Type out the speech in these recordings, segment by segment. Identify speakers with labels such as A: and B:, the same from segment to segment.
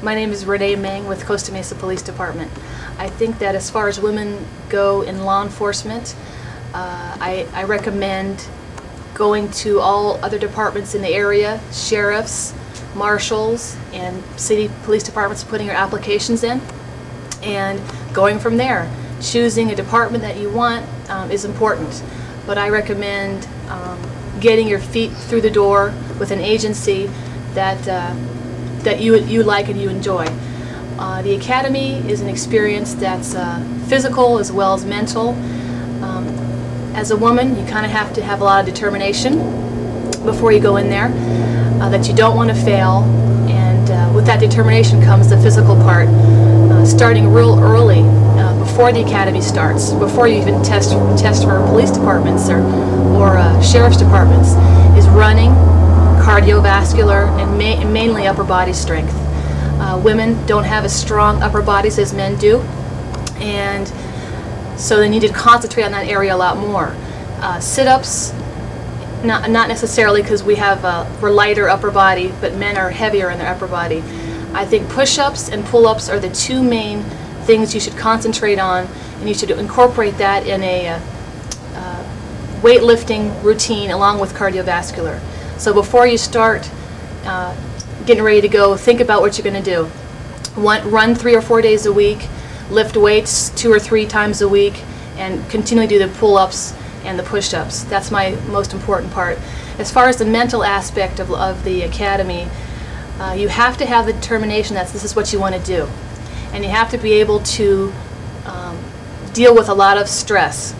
A: My name is Renee Meng with Costa Mesa Police Department. I think that as far as women go in law enforcement, I recommend going to all other departments in the area, sheriffs, marshals, and city police departments, putting your applications in and going from there. Choosing a department that you want is important, but I recommend getting your feet through the door with an agency that you like and you enjoy. The academy is an experience that's physical as well as mental. As a woman, you kind of have to have a lot of determination before you go in there, that you don't want to fail, and with that determination comes the physical part. Starting real early, before the academy starts, before you even test for police departments or sheriff's departments, is running, cardiovascular, and mainly upper body strength. Women don't have as strong upper bodies as men do, and so they need to concentrate on that area a lot more. Sit-ups, not necessarily, because we're lighter upper body, but men are heavier in their upper body. I think push-ups and pull-ups are the two main things you should concentrate on, and you should incorporate that in a weightlifting routine along with cardiovascular. So before you start getting ready to go, think about what you're going to do. Run 3 or 4 days a week, lift weights 2 or 3 times a week, and continually do the pull-ups and the push-ups. That's my most important part. As far as the mental aspect of the academy, you have to have the determination that this is what you want to do. And you have to be able to deal with a lot of stress.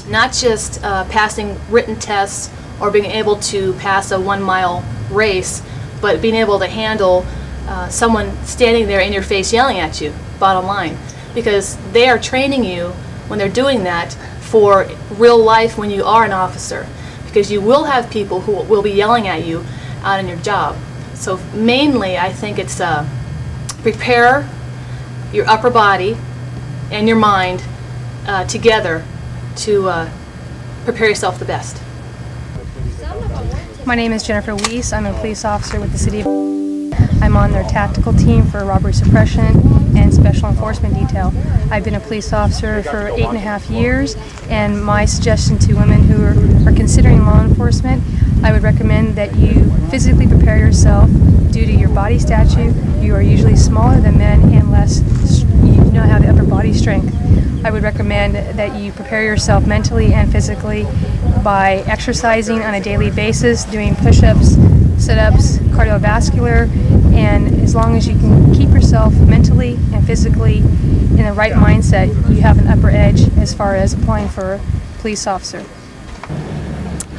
A: Not just passing written tests or being able to pass a 1-mile race, but being able to handle someone standing there in your face yelling at you, bottom line. Because they are training you when they're doing that for real life when you are an officer. Because you will have people who will be yelling at you out on your job. So mainly I think it's prepare your upper body and your mind together to prepare yourself the best.
B: My name is Jennifer Weiss. I'm a police officer with the city of. I'm on their tactical team for robbery suppression and special enforcement detail. I've been a police officer for 8.5 years, and my suggestion to women who are considering law enforcement, I would recommend that you physically prepare yourself. Due to your body stature, you are usually smaller than men and you do not have the upper body strength. I would recommend that you prepare yourself mentally and physically by exercising on a daily basis, doing push-ups, sit-ups, cardiovascular, and as long as you can keep yourself mentally and physically in the right mindset, you have an upper edge as far as applying for a police officer.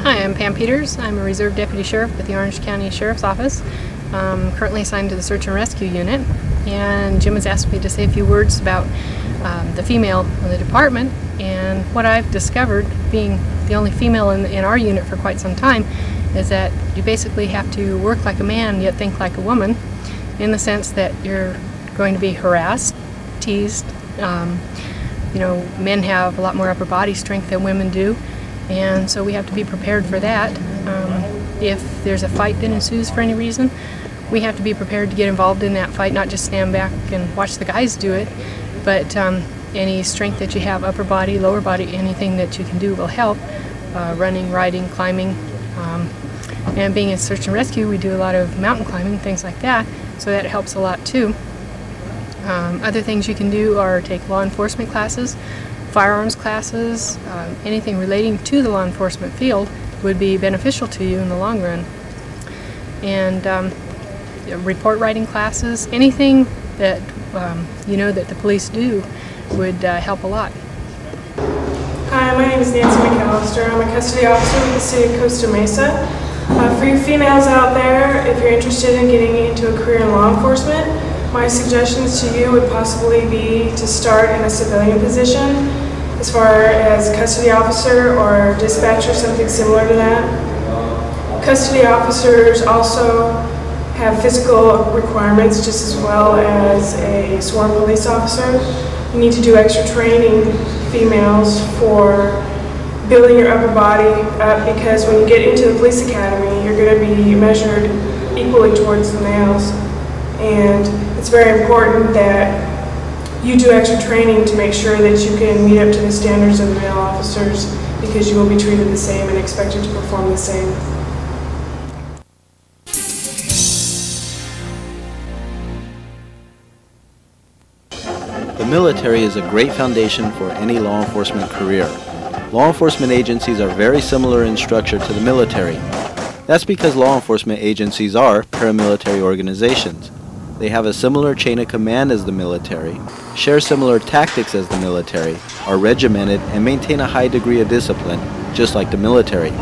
C: Hi, I'm Pam Peters. I'm a Reserve Deputy Sheriff with the Orange County Sheriff's Office. I'm currently assigned to the Search and Rescue Unit, and Jim has asked me to say a few words about the female in the department. And what I've discovered, being the only female in our unit for quite some time, is that you basically have to work like a man yet think like a woman, in the sense that you're going to be harassed, teased. Men have a lot more upper body strength than women do, and so we have to be prepared for that. If there's a fight that ensues for any reason, we have to be prepared to get involved in that fight, not just stand back and watch the guys do it, but any strength that you have, upper body, lower body, anything that you can do will help. Running, riding, climbing, and being in search and rescue, we do a lot of mountain climbing, things like that, so that helps a lot too. Other things you can do are take law enforcement classes, firearms classes, anything relating to the law enforcement field would be beneficial to you in the long run. And report writing classes, anything that that the police do would help a lot.
D: Hi, my name is Nancy McAllister. I'm a custody officer with the City of Costa Mesa. For you females out there, if you're interested in getting into a career in law enforcement, my suggestions to you would possibly be to start in a civilian position, as far as custody officer or dispatcher, something similar to that. Custody officers also have physical requirements just as well as a sworn police officer. You need to do extra training, females, for building your upper body up, because when you get into the police academy, you're going to be measured equally towards the males. And it's very important that you do extra training to make sure that you can meet up to the standards of the male officers, because you will be treated the same and expected to perform the same.
E: The military is a great foundation for any law enforcement career. Law enforcement agencies are very similar in structure to the military. That's because law enforcement agencies are paramilitary organizations. They have a similar chain of command as the military, share similar tactics as the military, are regimented, and maintain a high degree of discipline, just like the military.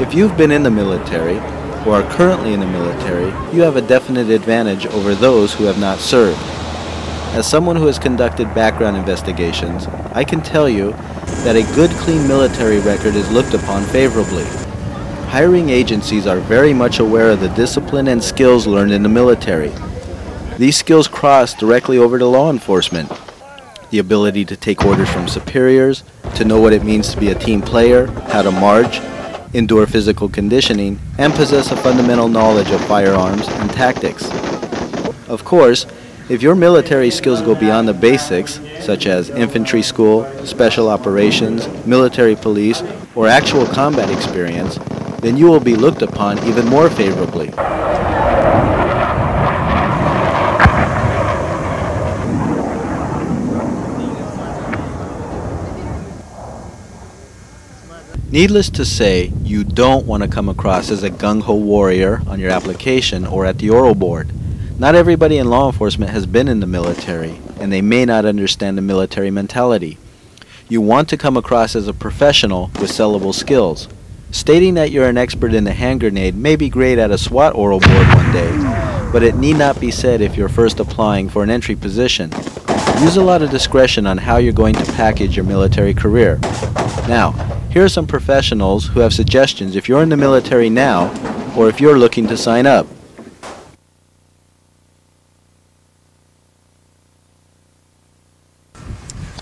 E: If you've been in the military, or are currently in the military, you have a definite advantage over those who have not served. As someone who has conducted background investigations, I can tell you that a good, clean military record is looked upon favorably. Hiring agencies are very much aware of the discipline and skills learned in the military. These skills cross directly over to law enforcement. The ability to take orders from superiors, to know what it means to be a team player, how to march, endure physical conditioning, and possess a fundamental knowledge of firearms and tactics. Of course, if your military skills go beyond the basics, such as infantry school, special operations, military police, or actual combat experience, then you will be looked upon even more favorably. Needless to say, you don't want to come across as a gung-ho warrior on your application or at the oral board. Not everybody in law enforcement has been in the military, and they may not understand the military mentality. You want to come across as a professional with sellable skills. Stating that you're an expert in the hand grenade may be great at a SWAT oral board one day, but it need not be said if you're first applying for an entry position. Use a lot of discretion on how you're going to package your military career. Now, here are some professionals who have suggestions if you're in the military now, or if you're looking to sign up.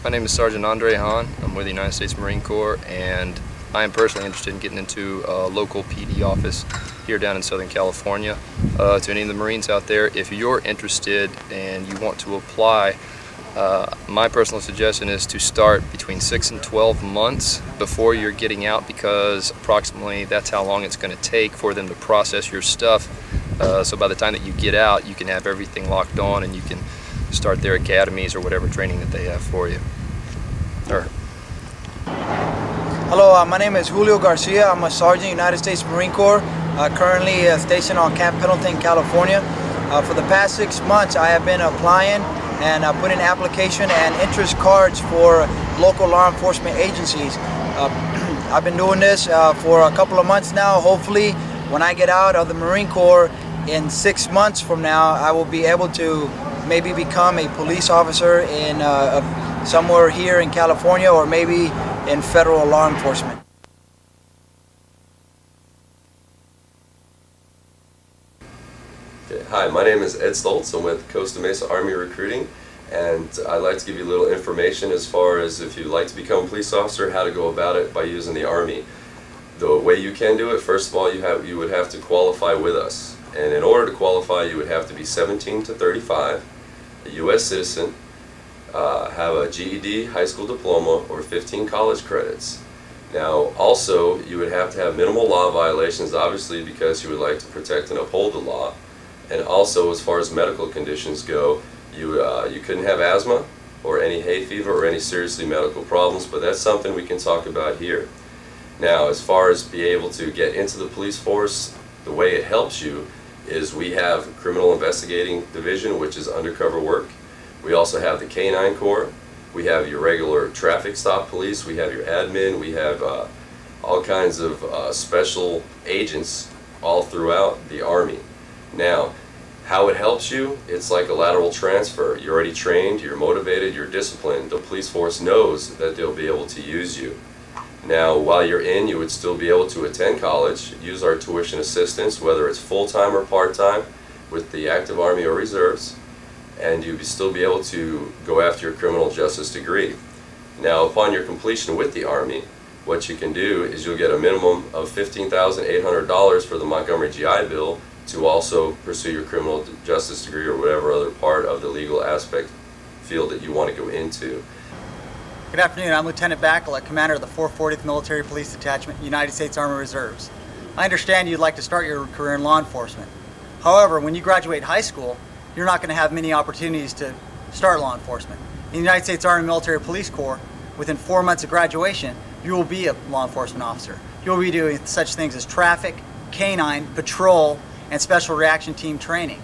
F: My name is Sergeant Andre Hahn. I'm with the United States Marine Corps, and I am personally interested in getting into a local PD office here down in Southern California. To any of the Marines out there, if you're interested and you want to apply, my personal suggestion is to start between 6 and 12 months before you're getting out, because approximately that's how long it's going to take for them to process your stuff. So by the time that you get out, you can have everything locked on and you can start their academies or whatever training that they have for you.
G: Hello, my name is Julio Garcia. I'm a Sergeant, United States Marine Corps, currently stationed on Camp Pendleton, California. For the past 6 months, I have been applying and putting application and interest cards for local law enforcement agencies. I've been doing this for a couple of months now. Hopefully, when I get out of the Marine Corps in 6 months from now, I will be able to maybe become a police officer in somewhere here in California, or maybe in federal law enforcement.
H: Okay, hi, my name is Ed Stoltz. I'm with Costa Mesa Army Recruiting, and I'd like to give you a little information as far as if you'd like to become a police officer, how to go about it by using the Army. The way you can do it, first of all, you would have to qualify with us. And in order to qualify, you would have to be 17 to 35, a U.S. citizen, have a GED, high school diploma, or 15 college credits. Now, also, you would have to have minimal law violations, obviously, because you would like to protect and uphold the law. And also, as far as medical conditions go, you couldn't have asthma or any hay fever or any seriously medical problems, but that's something we can talk about here. Now, as far as being able to get into the police force, the way it helps you is we have Criminal Investigating Division, which is undercover work. We also have the K-9 Corps. We have your regular traffic stop police. We have your admin. We have all kinds of special agents all throughout the Army. Now, how it helps you, it's like a lateral transfer. You're already trained, you're motivated, you're disciplined. The police force knows that they'll be able to use you. Now, while you're in, you would still be able to attend college, use our tuition assistance, whether it's full-time or part-time, with the active Army or reserves, and you'd still be able to go after your criminal justice degree. Now, upon your completion with the Army, what you can do is you'll get a minimum of $15,800 for the Montgomery GI Bill to also pursue your criminal justice degree or whatever other part of the legal aspect field that you want to go into.
I: Good afternoon, I'm Lieutenant Bacala, Commander of the 440th Military Police Detachment, United States Army Reserves. I understand you'd like to start your career in law enforcement. However, when you graduate high school, you're not going to have many opportunities to start law enforcement. In the United States Army Military Police Corps, within 4 months of graduation, you will be a law enforcement officer. You'll be doing such things as traffic, canine, patrol, and special reaction team training.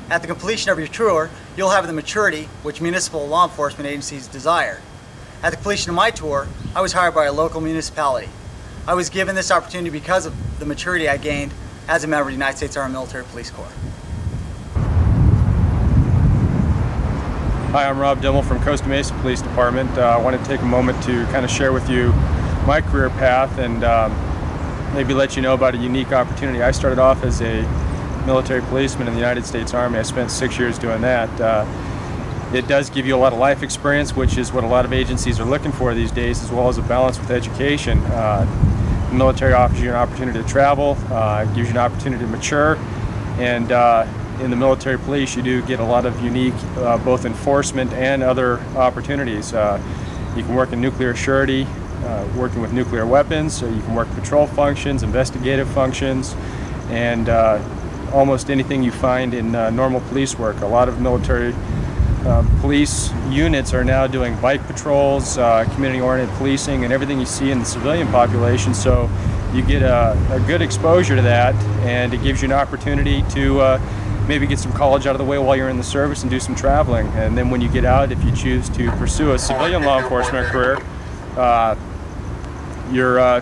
I: At the completion of your tour, you'll have the maturity which municipal law enforcement agencies desire. At the completion of my tour, I was hired by a local municipality. I was given this opportunity because of the maturity I gained as a member of the United States Army Military Police Corps.
J: Hi, I'm Rob Dimmel from Costa Mesa Police Department. I want to take a moment to kind of share with you my career path and maybe let you know about a unique opportunity. I started off as a military policeman in the United States Army. I spent 6 years doing that. It does give you a lot of life experience, which is what a lot of agencies are looking for these days, as well as a balance with education. The military offers you an opportunity to travel, gives you an opportunity to mature, and in the military police you do get a lot of unique both enforcement and other opportunities. You can work in nuclear surety, working with nuclear weapons, so you can work patrol functions, investigative functions, and almost anything you find in normal police work. A lot of military police units are now doing bike patrols, community-oriented policing, and everything you see in the civilian population, so you get a good exposure to that, and it gives you an opportunity to maybe get some college out of the way while you're in the service and do some traveling. And then when you get out, if you choose to pursue a civilian law enforcement career, you're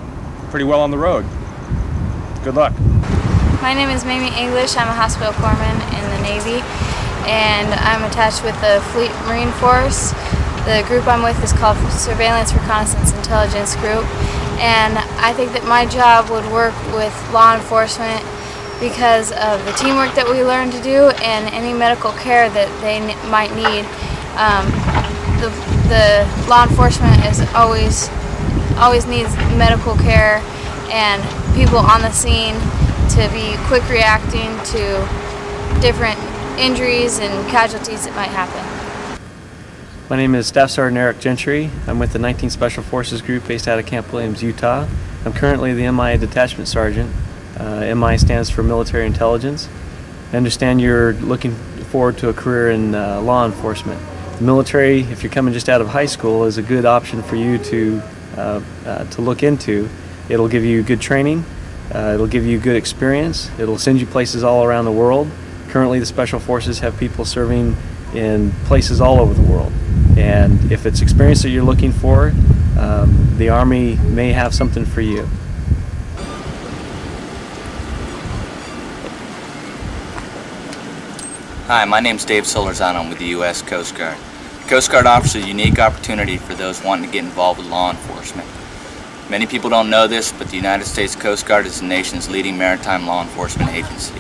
J: pretty well on the road. Good luck.
K: My name is Mamie English. I'm a hospital corpsman in the Navy, and I'm attached with the Fleet Marine Force. The group I'm with is called Surveillance Reconnaissance Intelligence Group, and I think that my job would work with law enforcement because of the teamwork that we learn to do and any medical care that they might need. The law enforcement is always needs medical care and people on the scene to be quick reacting to different injuries and casualties that might happen.
L: My name is Staff Sergeant Eric Gentry. I'm with the 19th Special Forces Group based out of Camp Williams, Utah. I'm currently the MI Detachment Sergeant. MI stands for Military Intelligence. I understand you're looking forward to a career in law enforcement. The military, if you're coming just out of high school, is a good option for you to look into. It'll give you good training, it'll give you good experience, it'll send you places all around the world. Currently the Special Forces have people serving in places all over the world. And if it's experience that you're looking for, the Army may have something for you.
M: Hi, my name is Dave Solorzano. I'm with the U.S. Coast Guard. The Coast Guard offers a unique opportunity for those wanting to get involved with law enforcement. Many people don't know this, but the United States Coast Guard is the nation's leading maritime law enforcement agency.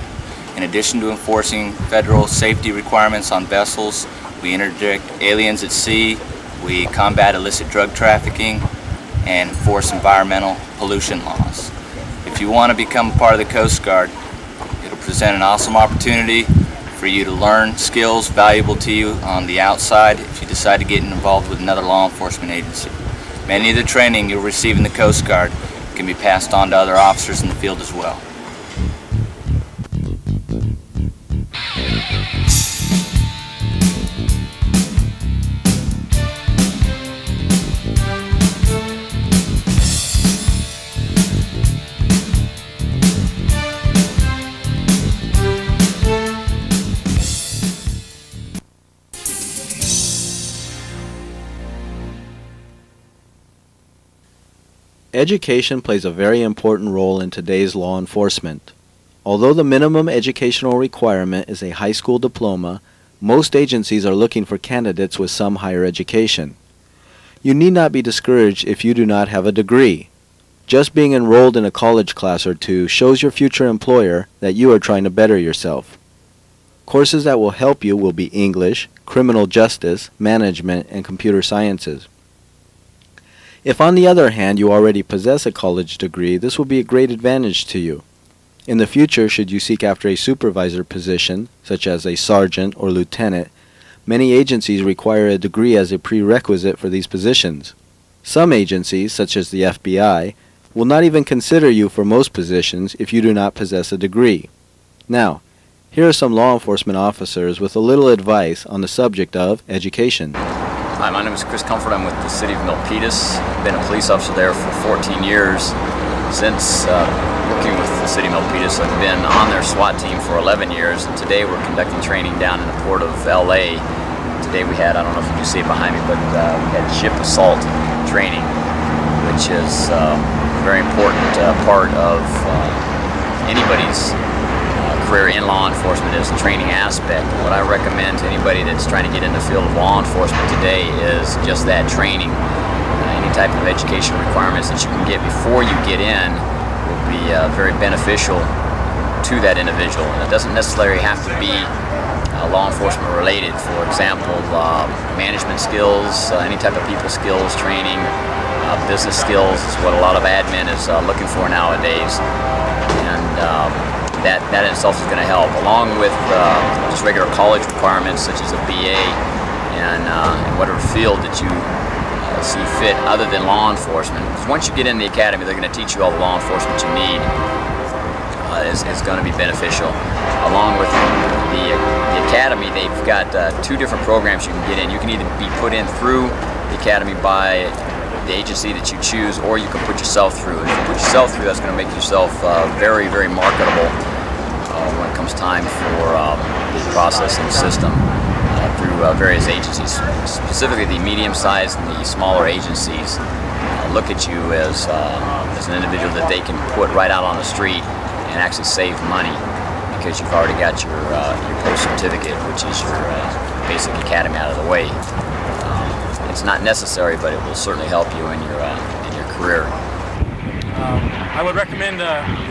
M: In addition to enforcing federal safety requirements on vessels, we interdict aliens at sea, we combat illicit drug trafficking, and enforce environmental pollution laws. If you want to become a part of the Coast Guard, it'll present an awesome opportunity for you to learn skills valuable to you on the outside if you decide to get involved with another law enforcement agency. Many of the training you'll receive in the Coast Guard can be passed on to other officers in the field as well.
E: Education plays a very important role in today's law enforcement. Although the minimum educational requirement is a high school diploma, most agencies are looking for candidates with some higher education. You need not be discouraged if you do not have a degree. Just being enrolled in a college class or two shows your future employer that you are trying to better yourself. Courses that will help you will be English, criminal justice, management, and computer sciences. If on the other hand you already possess a college degree, this will be a great advantage to you. In the future, should you seek after a supervisor position, such as a sergeant or lieutenant, many agencies require a degree as a prerequisite for these positions. Some agencies, such as the FBI, will not even consider you for most positions if you do not possess a degree. Now, here are some law enforcement officers with a little advice on the subject of education.
N: Hi, my name is Chris Comfort. I'm with the city of Milpitas. I've been a police officer there for 14 years. Since working with the city of Milpitas, I've been on their SWAT team for 11 years, and today we're conducting training down in the port of LA. Today we had, I don't know if you can see it behind me, but we had ship assault training, which is a very important part of anybody's career in law enforcement is the training aspect. What I recommend to anybody that's trying to get in the field of law enforcement today is just that training. Any type of education requirements that you can get before you get in will be very beneficial to that individual. And it doesn't necessarily have to be law enforcement related. For example, management skills, any type of people skills training, business skills is what a lot of admin is looking for nowadays. And that in itself is going to help, along with just regular college requirements such as a BA and whatever field that you see fit other than law enforcement. Because once you get in the academy, they're going to teach you all the law enforcement you need. Is going to be beneficial. Along with the academy, they've got 2 different programs you can get in. You can either be put in through the academy by the agency that you choose, or you can put yourself through. If you put yourself through, that's going to make yourself very, very marketable when it comes time for the processing system through various agencies. Specifically, the medium-sized and the smaller agencies look at you as an individual that they can put right out on the street and actually save money because you've already got your post certificate, which is your basic academy out of the way. It's not necessary, but it will certainly help you in your career.
O: I would recommend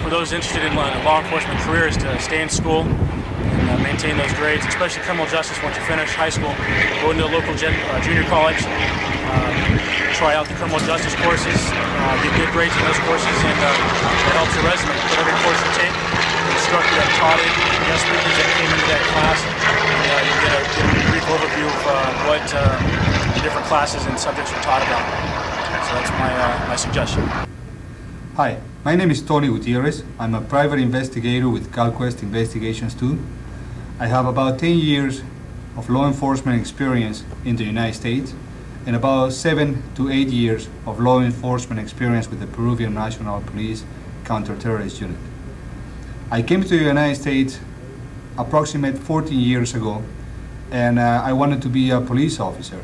O: for those interested in law enforcement careers to stay in school and maintain those grades, especially criminal justice. Once you finish high school, go into a local junior college, try out the criminal justice courses, get good grades in those courses, and it helps your resume. But every course you take, the instructor that taught it, guest speakers that came into that class, and you get a brief overview of what the different classes and subjects are taught about. So that's my suggestion.
P: Hi, my name is Tony Gutierrez. I'm a private investigator with CalQuest Investigations 2. I have about 10 years of law enforcement experience in the United States and about 7 to 8 years of law enforcement experience with the Peruvian National Police Counter-Terrorist Unit. I came to the United States approximately 14 years ago, and I wanted to be a police officer.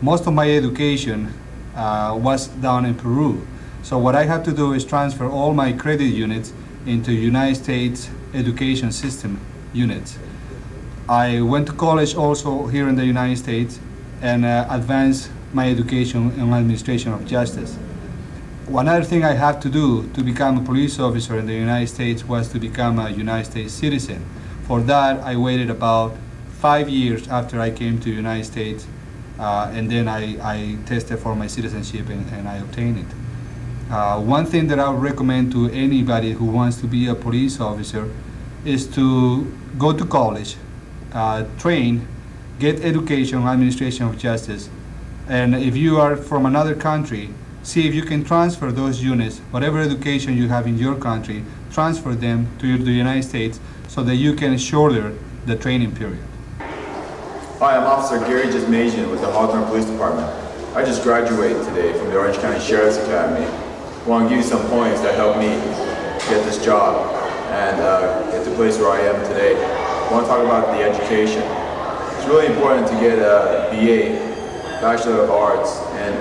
P: Most of my education was done in Peru. So what I had to do is transfer all my credit units into United States education system units. I went to college also here in the United States and advanced my education in administration of justice. One other thing I had to do to become a police officer in the United States was to become a United States citizen. For that, I waited about 5 years after I came to the United States, and then I tested for my citizenship and I obtained it. One thing that I would recommend to anybody who wants to be a police officer is to go to college, train, get education, administration of justice, and if you are from another country, see if you can transfer those units, whatever education you have in your country, transfer them to the United States so that you can shorten the training period.
Q: Hi, I'm Officer Gary Jasmajian with the Hawthorne Police Department. I just graduated today from the Orange County Sheriff's Academy. I want to give you some points that helped me get this job and get to the place where I am today. I want to talk about the education. It's really important to get a BA, Bachelor of Arts, in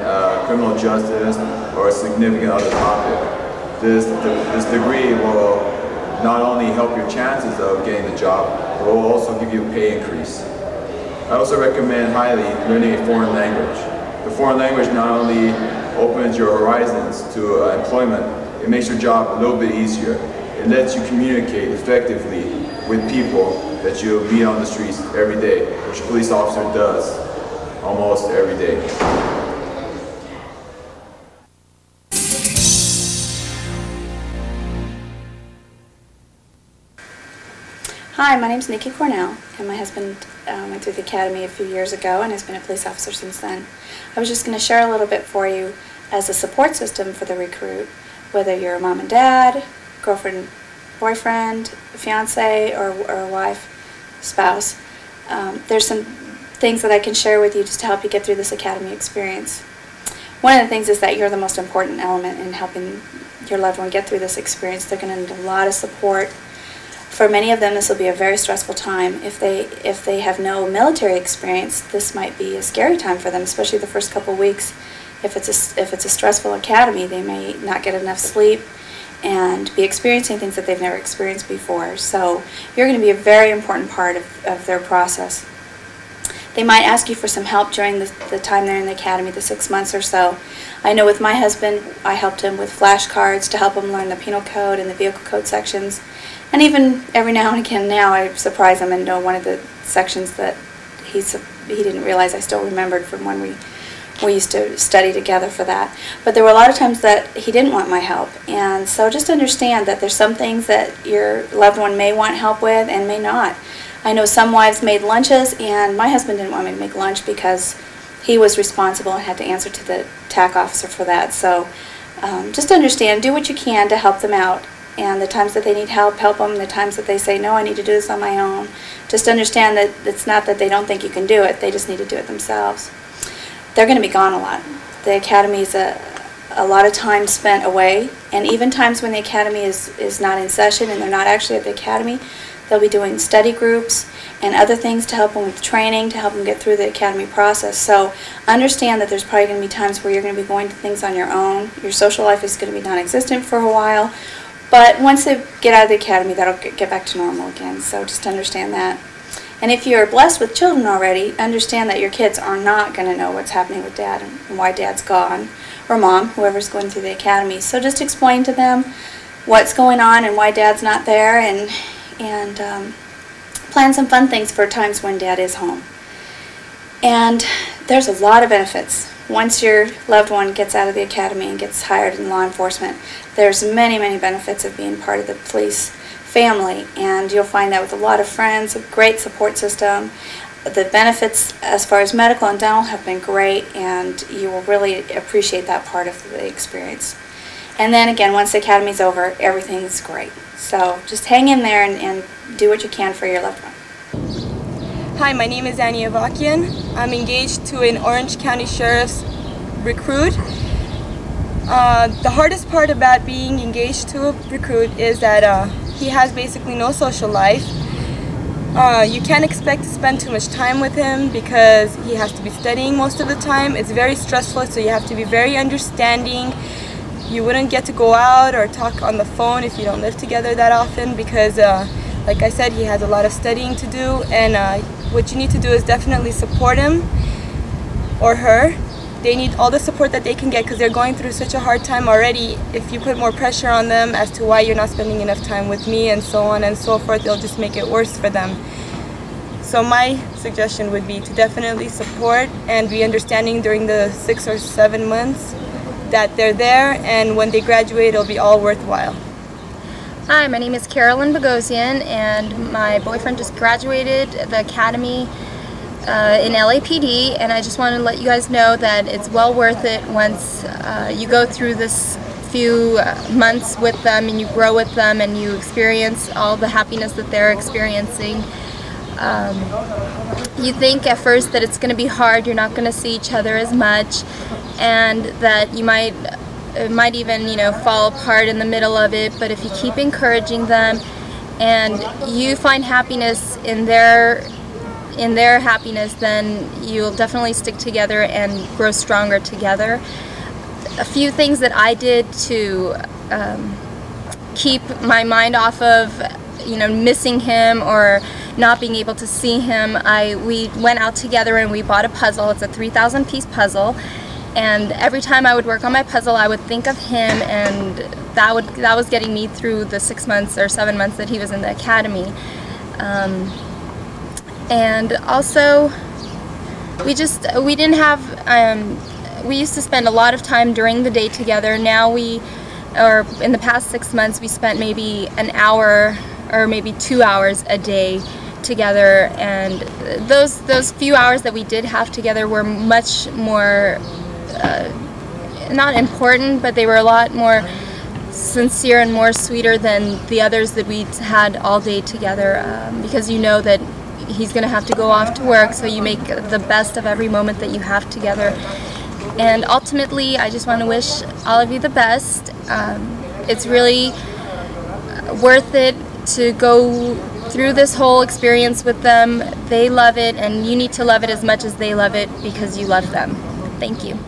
Q: criminal justice or a significant other topic. This degree will not only help your chances of getting the job, but will also give you a pay increase. I also recommend highly learning a foreign language. The foreign language not only opens your horizons to employment, it makes your job a little bit easier. It lets you communicate effectively with people that you meet on the streets every day, which a police officer does almost every day.
R: Hi, my name's Nikki Cornell, and my husband went through the academy a few years ago and has been a police officer since then. I was just going to share a little bit for you as a support system for the recruit, whether you're a mom and dad, girlfriend, boyfriend, fiance, or a wife, spouse. There's some things that I can share with you just to help you get through this academy experience. One of the things is that you're the most important element in helping your loved one get through this experience. They're going to need a lot of support. For many of them, this will be a very stressful time. If they have no military experience, this might be a scary time for them, especially the first couple of weeks. If it's a stressful academy, they may not get enough sleep and be experiencing things that they've never experienced before. So you're going to be a very important part of their process. They might ask you for some help during the time they're in the academy, the 6 months or so. I know with my husband, I helped him with flashcards to help him learn the penal code and the vehicle code sections. And even every now and again now, I surprise him and know one of the sections that he didn't realize I still remembered from when we used to study together for that. But there were a lot of times that he didn't want my help. And so just understand that there's some things that your loved one may want help with and may not. I know some wives made lunches, and my husband didn't want me to make lunch because he was responsible and had to answer to the TAC officer for that. So just understand, do what you can to help them out. And the times that they need help, help them. The times that they say, no, I need to do this on my own. Just understand that it's not that they don't think you can do it, they just need to do it themselves. They're going to be gone a lot. The academy is a lot of time spent away, and even times when the academy is not in session and they're not actually at the academy, they'll be doing study groups and other things to help them with training, to help them get through the academy process. So understand that there's probably going to be times where you're going to be going to things on your own. Your social life is going to be non-existent for a while. But once they get out of the academy, that'll get back to normal again. So just understand that. And if you're blessed with children already, understand that your kids are not going to know what's happening with dad and why dad's gone, or mom, whoever's going through the academy. So just explain to them what's going on and why dad's not there, and plan some fun things for times when dad is home. And there's a lot of benefits. Once your loved one gets out of the academy and gets hired in law enforcement, there's many, many benefits of being part of the police family, and you'll find that with a lot of friends, a great support system. The benefits as far as medical and dental have been great, and you will really appreciate that part of the experience. And then again, once the academy's over, everything's great. So just hang in there and do what you can for your loved one.
S: Hi, my name is Annie Avakian. I'm engaged to an Orange County Sheriff's recruit. The hardest part about being engaged to a recruit is that he has basically no social life. You can't expect to spend too much time with him because he has to be studying most of the time. It's very stressful, so you have to be very understanding. You wouldn't get to go out or talk on the phone if you don't live together that often because, like I said, he has a lot of studying to do, and what you need to do is definitely support him or her. They need all the support that they can get because they're going through such a hard time already. If you put more pressure on them as to why you're not spending enough time with me and so on and so forth, they'll just make it worse for them. So my suggestion would be to definitely support and be understanding during the 6 or 7 months that they're there, and when they graduate, it'll be all worthwhile.
T: Hi, my name is Carolyn Bogosian, and my boyfriend just graduated the academy in LAPD, and I just want to let you guys know that it's well worth it once you go through this few months with them and you grow with them and you experience all the happiness that they're experiencing. You think at first that it's going to be hard, you're not going to see each other as much, and that you might even, you know, fall apart in the middle of it, but if you keep encouraging them and you find happiness in their happiness, then you'll definitely stick together and grow stronger together. A few things that I did to keep my mind off of, you know, missing him or not being able to see him, we went out together and we bought a puzzle. It's a 3,000-piece puzzle. And every time I would work on my puzzle, I would think of him, and that was getting me through the 6 months or 7 months that he was in the academy. And also, we used to spend a lot of time during the day together. Now in the past 6 months, we spent maybe an hour or maybe 2 hours a day together, and those few hours that we did have together were much more not important, but they were a lot more sincere and more sweeter than the others that we had all day together, because you know that he's going to have to go off to work, so you make the best of every moment that you have together. And ultimately, I just want to wish all of you the best. It's really worth it to go through this whole experience with them. They love it, and you need to love it as much as they love it because you love them. Thank you.